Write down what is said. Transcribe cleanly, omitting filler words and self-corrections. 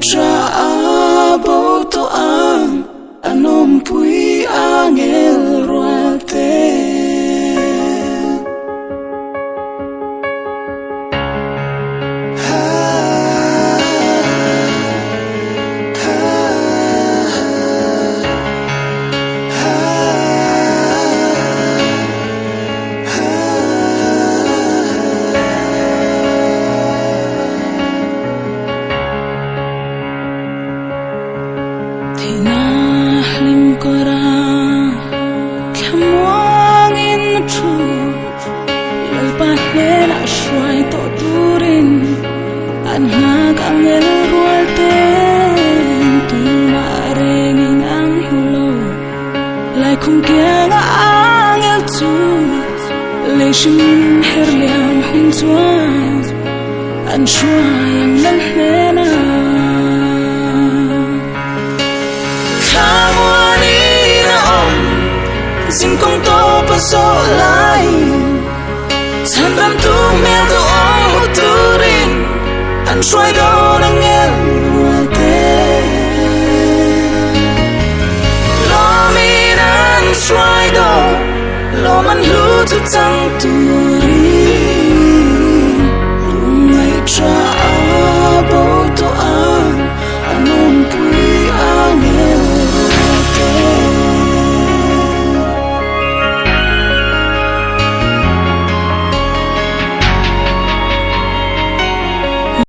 tra abo to ang anom pui angel roate Tinahlim ko ra kamuangin tu lalpahin asyai to turin anak angel rualten tu maringin ang hulo lai kung kaya nga angel tu leishim herliam huntuan an shuayang lanhena xin không to pa so lai san ram tu mel do ong tu ring an xoay do nang ngel te lo mi nan xoay do lo man lu tu chang tu ri lu mai tra